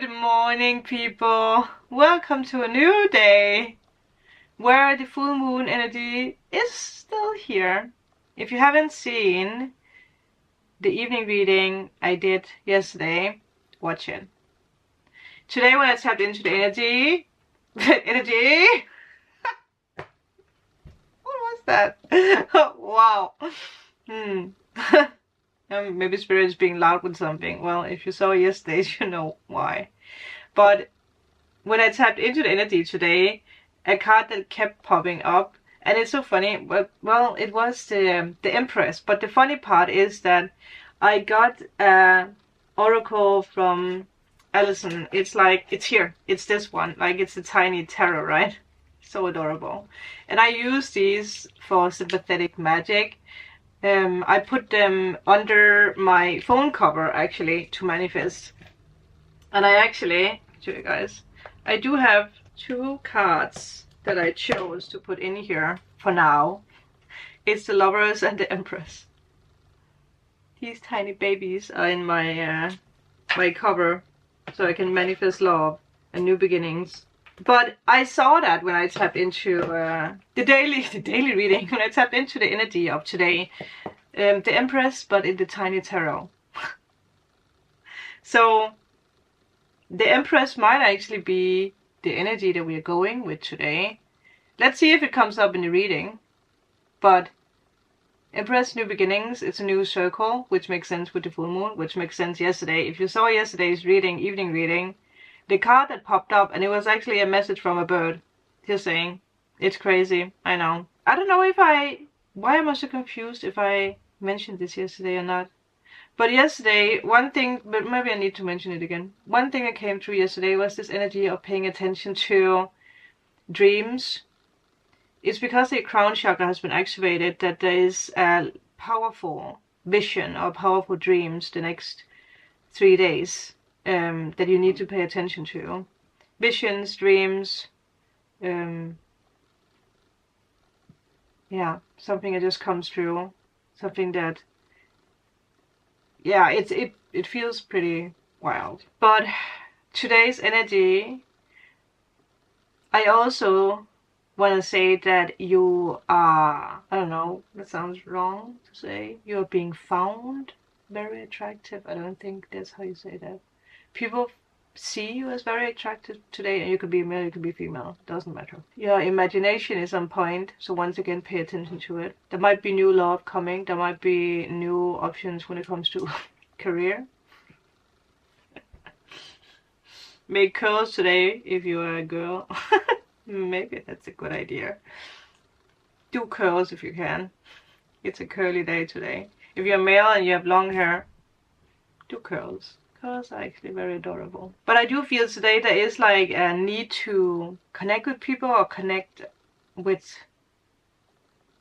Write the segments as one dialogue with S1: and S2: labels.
S1: Good morning, people. Welcome to a new day where the full moon energy is still here. If you haven't seen the evening reading I did yesterday, watch it. Today when I tapped into the energy, what was that? Wow. Maybe spirit is being loud with something. Well, if you saw yesterday's, you know why. But when I tapped into the energy today, a card that kept popping up, and it's so funny, but well, it was the Empress. But the funny part is that I got an oracle from Allison. It's like, it's here, it's this one, like it's a tiny tarot, right? So adorable. And I use these for sympathetic magic. I put them under my phone cover actually to manifest. And I actually, show you guys, I do have two cards that I chose to put in here for now. It's the Lovers and the Empress. These tiny babies are in my my cover, so I can manifest love and new beginnings. But I saw that when I tapped into the daily reading, when I tapped into the energy of today, the Empress, but in the tiny tarot. So the Empress might actually be the energy that we are going with today. Let's see if it comes up in the reading. But Empress, new beginnings, it's a new circle, which makes sense with the full moon, which makes sense yesterday. If you saw yesterday's reading, evening reading, the card that popped up, and it was actually a message from a bird, just saying, it's crazy, I know. I don't know why am I so confused if I mentioned this yesterday or not. But yesterday, one thing, but maybe I need to mention it again. One thing that came through yesterday was this energy of paying attention to dreams. It's because the crown chakra has been activated that there is a powerful vision or powerful dreams the next 3 days that you need to pay attention to. Visions, dreams, yeah, something that just comes through, something that, yeah, it feels pretty wild. But today's energy, I also want to say that you are, I don't know, that sounds wrong to say, you're being found very attractive. I don't think that's how you say that. People see you as very attractive today, and you could be male, you could be female, doesn't matter. Your imagination is on point, so once again, pay attention to it. There might be new love coming, there might be new options when it comes to career. Make curls today if you are a girl. Maybe that's a good idea. Do curls if you can. It's a curly day today. If you're male and you have long hair, do curls. Curls are actually very adorable. But I do feel today there is like a need to connect with people or connect with,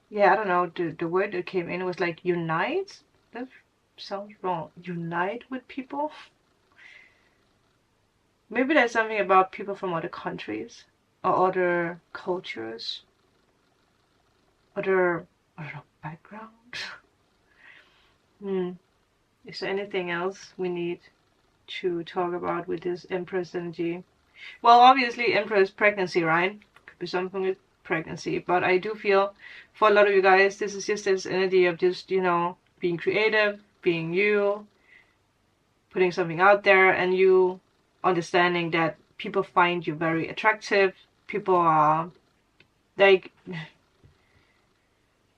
S1: yeah, I don't know, the word that came in was like unite. That sounds wrong. Unite with people? Maybe there's something about people from other countries or other cultures, other, I don't know, background. Is there anything else we need to talk about with this Empress energy? Well, obviously Empress pregnancy, right? Could be something with pregnancy, but I do feel for a lot of you guys this is just this energy of just, you know, being creative, being you, putting something out there, and you understanding that people find you very attractive. People are like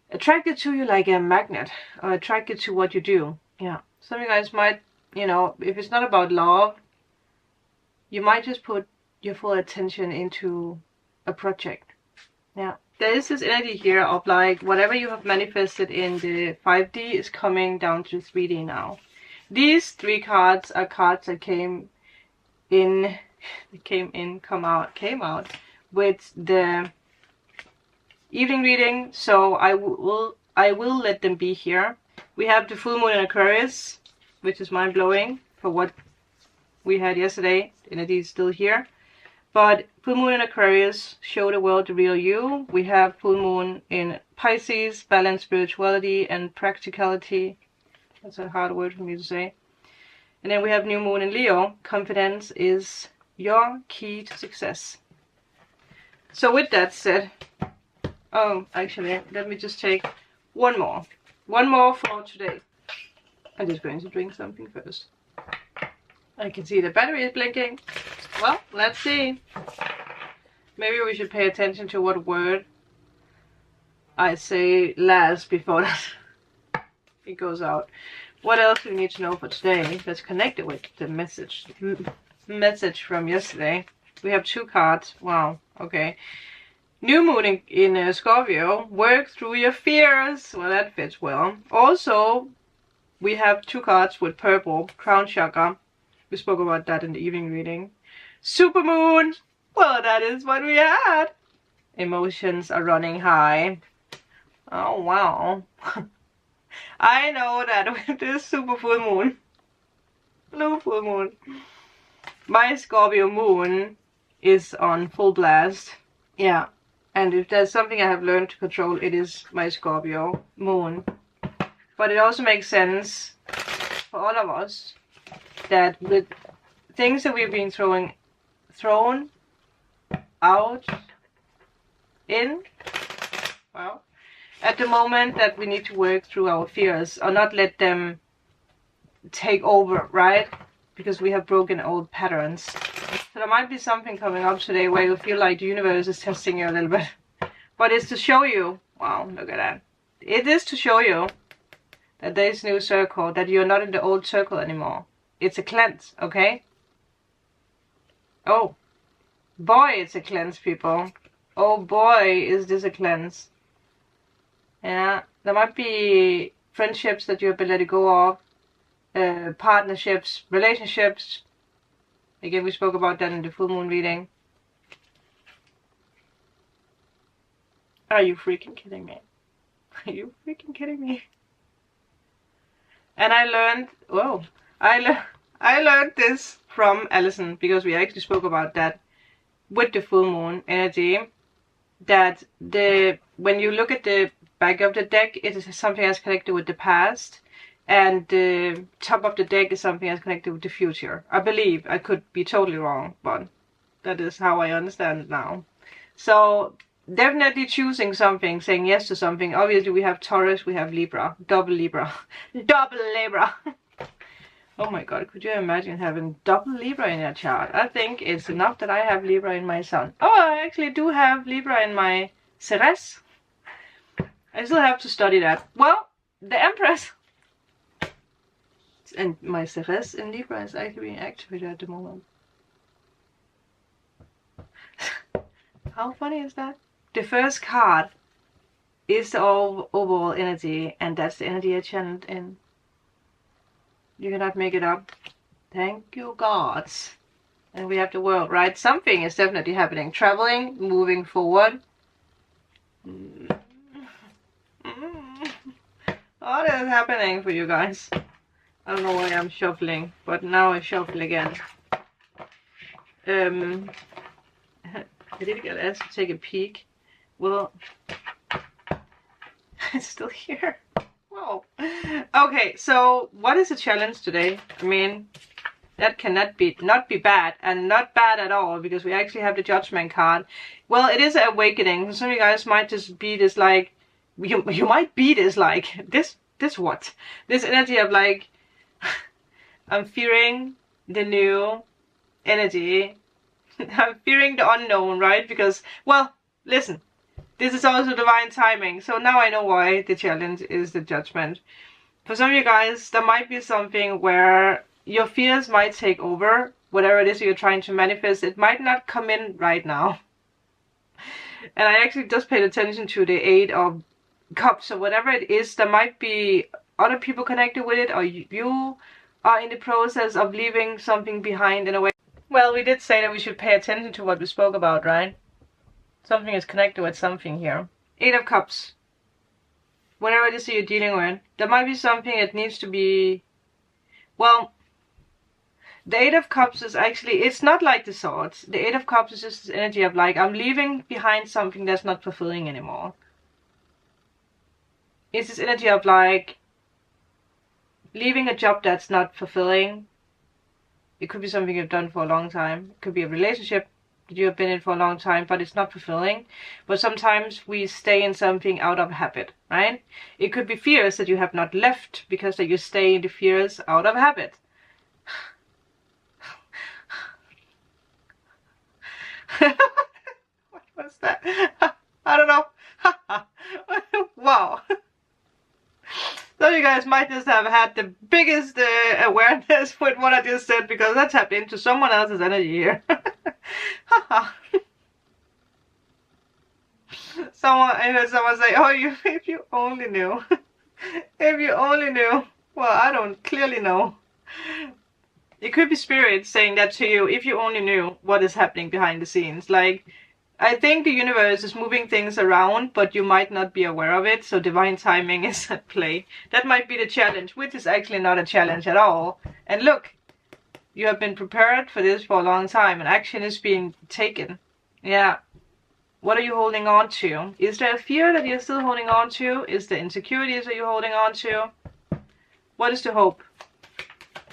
S1: attracted to you like a magnet, or attracted to what you do. Yeah, some of you guys might, you know, if it's not about love, you might just put your full attention into a project. Yeah, there is this energy here of like whatever you have manifested in the 5D is coming down to 3D now. These 3 cards are cards that came out with the evening reading, so I will let them be here. We have the full moon in Aquarius, which is mind-blowing for what we had yesterday. The energy is still here. But full moon in Aquarius, show the world the real you. We have full moon in Pisces, balance spirituality and practicality. That's a hard word for me to say. And then we have new moon in Leo. Confidence is your key to success. So with that said, oh, actually, let me just take one more. One more for today. I'm just going to drink something first. I can see the battery is blinking. Well, let's see. Maybe we should pay attention to what word I say last before that it goes out. What else do we need to know for today that's connected with the message from yesterday? We have 2 cards. Wow, okay. New moon in Scorpio. Work through your fears. Well, that fits well. Also, we have 2 cards with purple. Crown chakra. We spoke about that in the evening reading. Super moon. Well, that is what we had. Emotions are running high. Oh, wow. I know that with this super full moon, blue full moon, my Scorpio moon is on full blast. Yeah, and if there's something I have learned to control, it is my Scorpio moon. But it also makes sense for all of us that with things that we've been thrown out in, well, at the moment that we need to work through our fears or not let them take over, right? Because we have broken old patterns. So there might be something coming up today where you feel like the universe is testing you a little bit. But it's to show you, wow, look at that. It is to show you that there's a new circle, that you're not in the old circle anymore. It's a cleanse, okay? Oh, boy, it's a cleanse, people. Oh boy, is this a cleanse. Yeah, there might be friendships that you have been letting go of, partnerships, relationships. Again, we spoke about that in the full moon reading. Are you freaking kidding me? Are you freaking kidding me? And I learned, whoa, I learned this from Alison, because we actually spoke about that with the full moon energy. That when you look at the back of the deck, it is something that's connected with the past, and the top of the deck is something that's connected with the future. I believe. I could be totally wrong, but that is how I understand it now. So definitely choosing something, saying yes to something. Obviously we have Taurus, we have Libra, double Libra. Double Libra. Oh my god, could you imagine having double Libra in your chart? I think it's enough that I have Libra in my sun. Oh, I actually do have Libra in my Ceres. I still have to study that. Well, the Empress. And my Ceres in Libra is actually being activated at the moment. How funny is that? The first card is the overall energy, and that's the energy I channeled in. You cannot make it up. Thank you, gods. And we have the world, right? Something is definitely happening. Traveling, moving forward. What is happening for you guys? I don't know why I'm shuffling, but now I shuffle again. I did get asked to take a peek. Well, it's still here. Whoa. Okay, so what is the challenge today? I mean, that cannot be not be bad, and not bad at all, because we actually have the Judgment card. Well, it is an awakening. Some of you guys might just be this like, you might be this like, this what? This energy of like, I'm fearing the new energy. I'm fearing the unknown, right? Because, well, listen, this is also divine timing. So now I know why the challenge is the Judgment. For some of you guys, there might be something where your fears might take over. Whatever it is you're trying to manifest, it might not come in right now. And I actually just paid attention to the 8 of Cups. So whatever it is, there might be other people connected with it, or you are in the process of leaving something behind in a way. Well, we did say that we should pay attention to what we spoke about, right? Something is connected with something here. 8 of Cups. Whatever it is that you're dealing with, there might be something that needs to be... Well, the 8 of Cups is actually... It's not like the Swords. The 8 of Cups is just this energy of like, I'm leaving behind something that's not fulfilling anymore. It's this energy of like, leaving a job that's not fulfilling. It could be something you've done for a long time. It could be a relationship that you have been in for a long time, but it's not fulfilling. But sometimes we stay in something out of habit, right? It could be fears that you have not left because that you stay in the fears out of habit. What was that? I don't know. Wow. So you guys might just have had the biggest awareness with what I just said, because I tapped into someone else's energy here. I heard someone say, oh, if you only knew. If you only knew. Well, I don't clearly know. It could be spirit saying that to you, if you only knew what is happening behind the scenes. Like, I think the universe is moving things around, but you might not be aware of it, so divine timing is at play. That might be the challenge, which is actually not a challenge at all. And look, you have been prepared for this for a long time, and action is being taken. Yeah. What are you holding on to? Is there a fear that you're still holding on to? Is there insecurities that you're holding on to? What is the hope?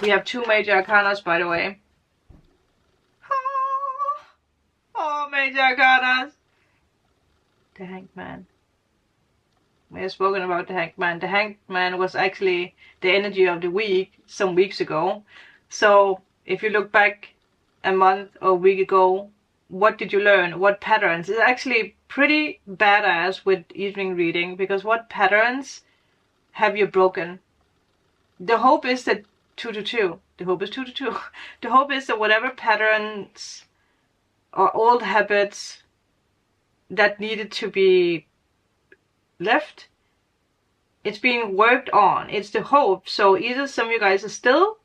S1: We have 2 major arcanas, by the way. Oh, major arcanas. The Hanged Man. We have spoken about the Hanged Man. The Hanged Man was actually the energy of the week some weeks ago. So if you look back a month or a week ago, what did you learn? What patterns? It's actually pretty badass with evening reading, because what patterns have you broken? The hope is that 2 to 2. The hope is 2 to 2. The hope is that whatever patterns or old habits that needed to be left, it's being worked on. It's the hope. So either some of you guys are still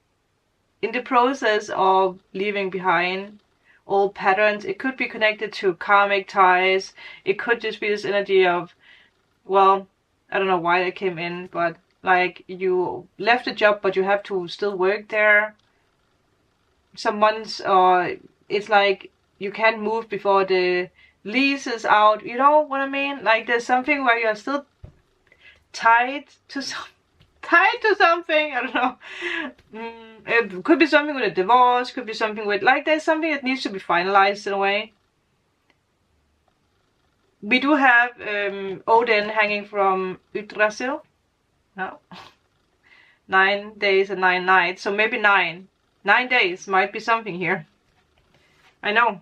S1: in the process of leaving behind old patterns. It could be connected to karmic ties. It could just be this energy of, well, I don't know why that came in, but like you left a job but you have to still work there some months, or it's like you can't move before the lease is out. You know what I mean? Like there's something where you're still tied to something. I don't know. It could be something with a divorce, could be something with, like, there's something that needs to be finalized in a way. We do have Odin hanging from Yggdrasil. No. 9 days and 9 nights. So maybe 9 days might be something here. I know.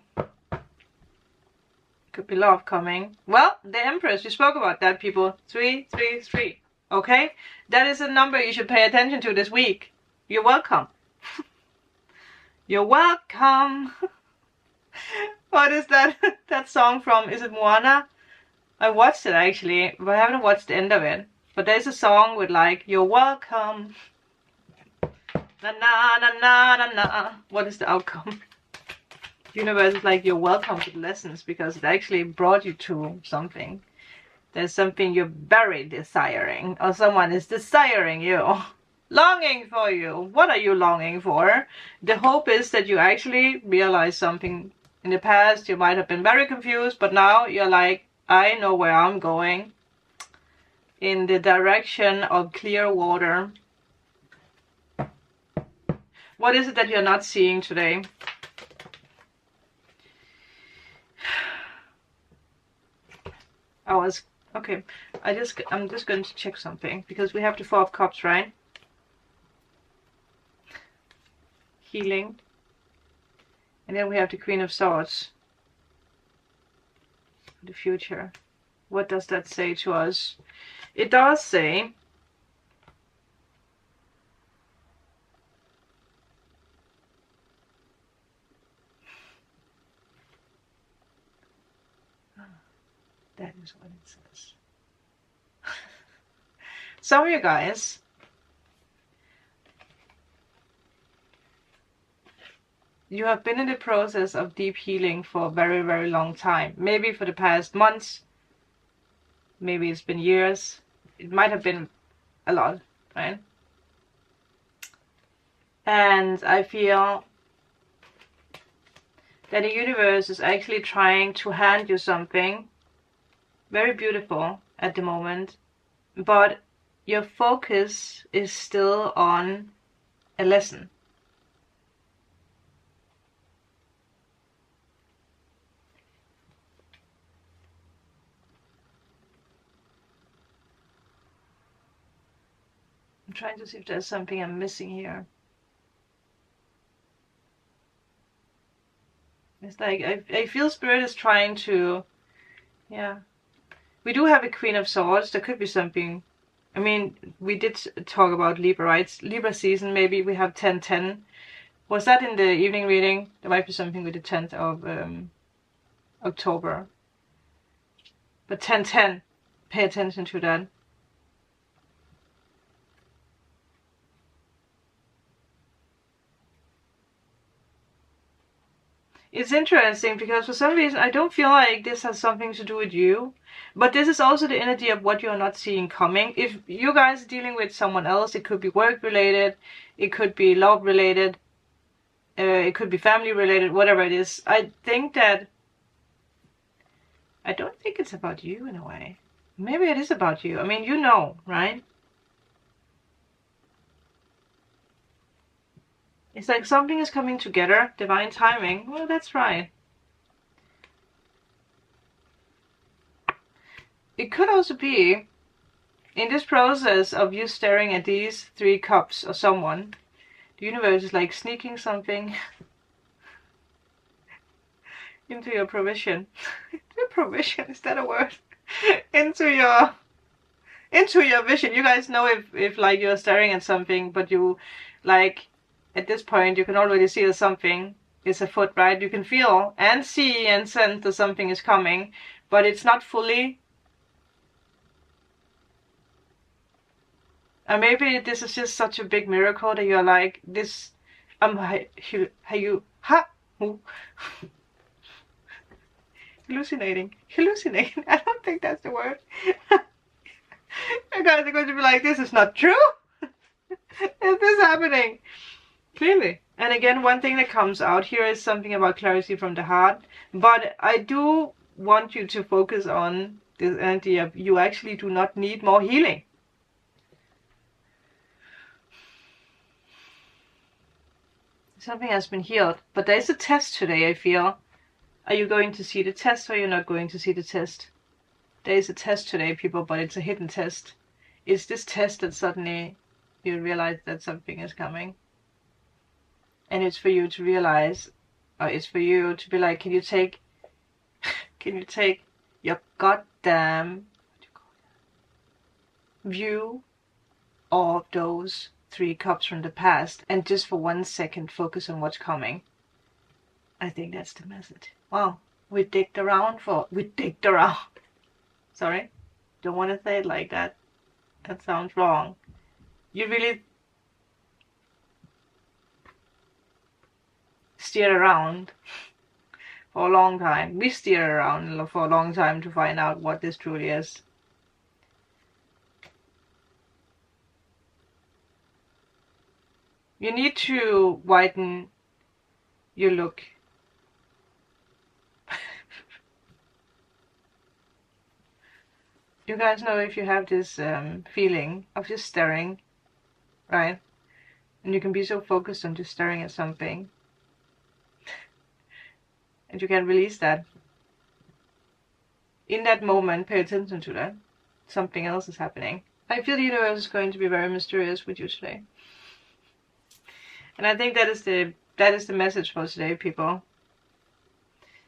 S1: Could be love coming. Well, the Empress, we spoke about that, people. 333. Okay? That is a number you should pay attention to this week. You're welcome. You're welcome. What is that? That song from, is it Moana? I watched it actually, but I haven't watched the end of it. But there's a song with like, you're welcome. Na na na na na na. What is the outcome? The universe is like, you're welcome to the lessons, because it actually brought you to something. There's something you're very desiring, or someone is desiring you, longing for you. What are you longing for? The hope is that you actually realize something. In the past, you might have been very confused, but now you're like, I know where I'm going. In the direction of clear water. What is it that you're not seeing today? Okay, I'm just going to check something, because we have the 4 of Cups, right? Healing. And then we have the Queen of Swords. The future. What does that say to us? It does say that is what it says. Some of you guys, you have been in the process of deep healing for a very, very long time. Maybe for the past months. Maybe it's been years. It might have been a lot, right? And I feel that the universe is actually trying to hand you something very beautiful at the moment, but your focus is still on a lesson. trying to see if there's something I'm missing here. It's like I feel Spirit is trying to, yeah. We do have a Queen of Swords. There could be something. I mean, we did talk about Libra, right? It's Libra season. Maybe we have 10-10. Was that in the evening reading? There might be something with the 10th of October. But 10-10. Pay attention to that. It's interesting because for some reason I don't feel like this has something to do with you. But this is also the energy of what you're not seeing coming. If you guys are dealing with someone else, it could be work related, it could be love related, it could be family related, whatever it is. I think that... I don't think it's about you in a way. Maybe it is about you. I mean, you know, right? It's like something is coming together. Divine timing. Well, that's right. It could also be, in this process of you staring at these 3 cups or someone, the universe is like sneaking something into your provision. Provision, is that a word? into your vision. You guys know if like you're staring at something, but you like at this point you can already see that something is afoot, right? You can feel and see and sense that something is coming, but it's not fully. And maybe this is just such a big miracle that you're like this. Hallucinating. I don't think that's the word. You guys are going to be like, this is not true. Is this happening? Clearly. And again, one thing that comes out here is something about clarity from the heart. But I do want you to focus on this energy of you actually do not need more healing. Something has been healed. But there is a test today, I feel. Are you going to see the test or are you not going to see the test? There is a test today, people, but it's a hidden test. It's this test that suddenly you realize that something is coming. And it's for you to realize, or it's for you to be like, can you take your goddamn view of those 3 cups from the past and just for 1 second focus on what's coming? I think that's the message. Wow, we digged around. Sorry, don't want to say it like that. That sounds wrong. You really steered around for a long time. We steered around for a long time to find out what this truly is. You need to widen your look. You guys know if you have this feeling of just staring, right? And you can be so focused on just staring at something. And you can release that. In that moment, pay attention to that. Something else is happening. I feel the universe is going to be very mysterious with you today. And I think that is the message for today, people.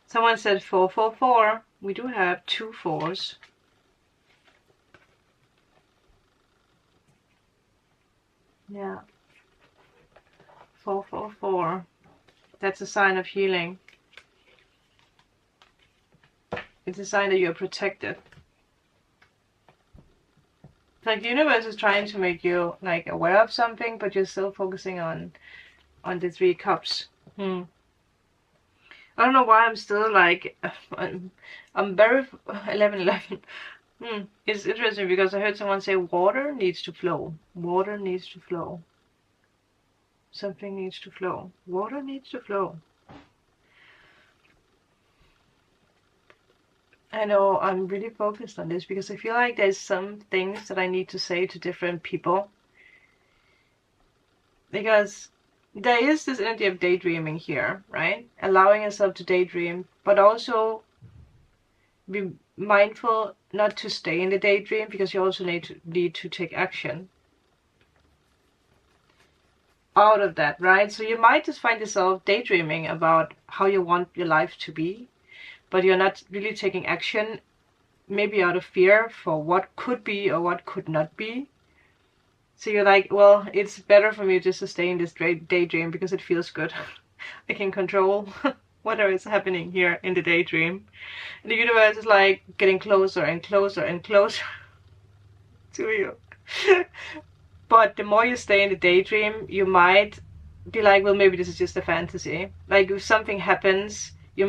S1: Someone said 444. We do have 2 4s. Yeah. 444. That's a sign of healing. It's a sign that you're protected. It's like the universe is trying to make you like aware of something, but you're still focusing on the 3 cups. I don't know why I'm still like I'm very 11. It's interesting because I heard someone say water needs to flow. Water needs to flow. Something needs to flow. Water needs to flow. I know I'm really focused on this because I feel like there's some things that I need to say to different people. Because there is this energy of daydreaming here, right? Allowing yourself to daydream, but also be mindful not to stay in the daydream because you also need to take action. out of that, right? So you might just find yourself daydreaming about how you want your life to be, but you're not really taking action, maybe out of fear for what could be or what could not be. So you're like, well, it's better for me just to stay in this daydream because it feels good. I can control whatever is happening here in the daydream. And the universe is like getting closer and closer and closer to you. But the more you stay in the daydream, you might be like, well, maybe this is just a fantasy. Like if something happens, you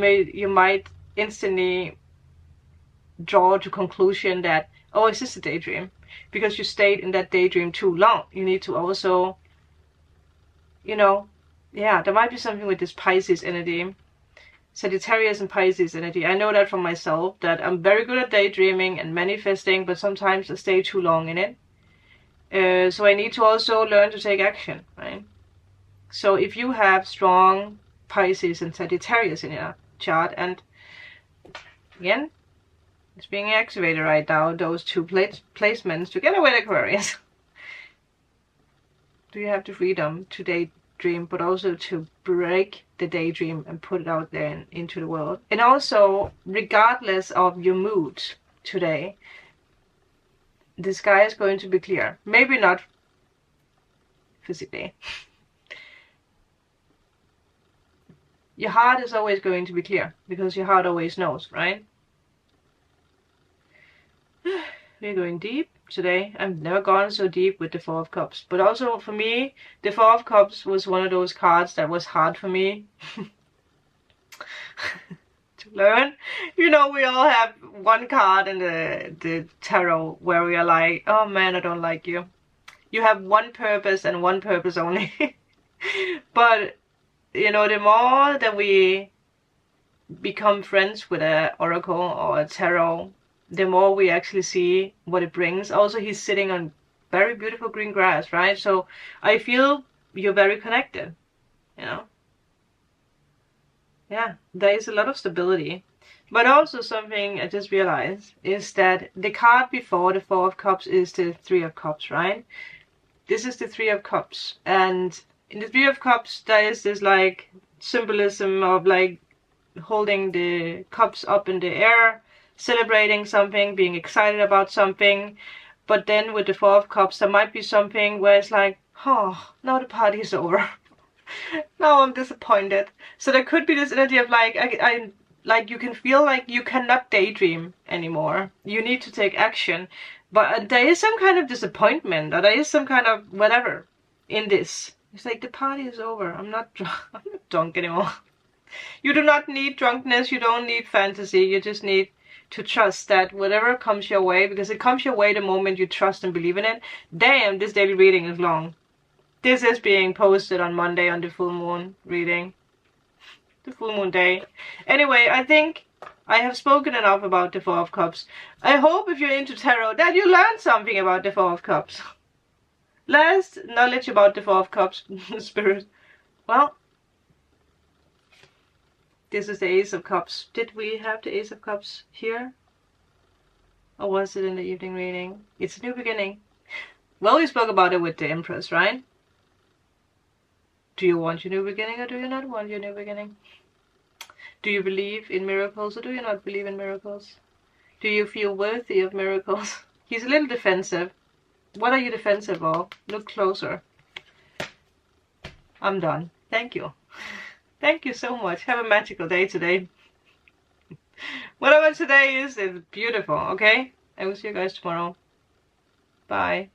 S1: might instantly draw to conclusion that, oh, it's just a daydream, because you stayed in that daydream too long. You need to also, you know, yeah, there might be something with this Pisces energy, Sagittarius and Pisces energy. I know that from myself, that I'm very good at daydreaming and manifesting, but sometimes I stay too long in it. So I need to also learn to take action, right? So if you have strong Pisces and Sagittarius in your chart, and again, it's being activated right now, those two placements together with Aquarius. Do you have the freedom to daydream, but also to break the daydream and put it out there into the world? And also, regardless of your mood today, the sky is going to be clear. Maybe not physically. Your heart is always going to be clear, because your heart always knows, right? We're going deep today. I've never gone so deep with the Four of Cups. But also for me, the Four of Cups was one of those cards that was hard for me to learn. You know, we all have one card in the tarot where we are like, oh man, I don't like you. You have one purpose and one purpose only. But, you know, the more that we become friends with an oracle or a tarot, the more we actually see what it brings. Also, he's sitting on very beautiful green grass, right? So I feel you're very connected, you know? Yeah, there is a lot of stability. But also something I just realized is that the card before the Four of Cups is the Three of Cups, right? This is the Three of Cups. And in the Three of Cups, there is this like symbolism of like holding the cups up in the air, celebrating something, being excited about something. But then with the Four of Cups, there might be something where it's like, oh, now the party is over. Now I'm disappointed. So there could be this energy of like, I like you can feel like you cannot daydream anymore. You need to take action. But there is some kind of disappointment, or there is some kind of whatever in this. It's like the party is over. I'm not drunk anymore. You do not need drunkenness. You don't need fantasy. You just need to trust that whatever comes your way, because it comes your way the moment you trust and believe in it. Damn, this daily reading is long. This is being posted on Monday on the full moon reading. The full moon day. Anyway, I think I have spoken enough about the Four of Cups. I hope if you're into tarot that you learned something about the Four of Cups. Last knowledge about the Four of Cups, Spirit. Well, this is the Ace of Cups. Did we have the Ace of Cups here? Or was it in the evening reading? It's a new beginning. Well, we spoke about it with the Empress, right? Do you want your new beginning or do you not want your new beginning? Do you believe in miracles or do you not believe in miracles? Do you feel worthy of miracles? He's a little defensive. What are you defensive of? Look closer. I'm done. Thank you. Thank you so much. Have a magical day today. Whatever today is, it's beautiful, okay? I will see you guys tomorrow. Bye.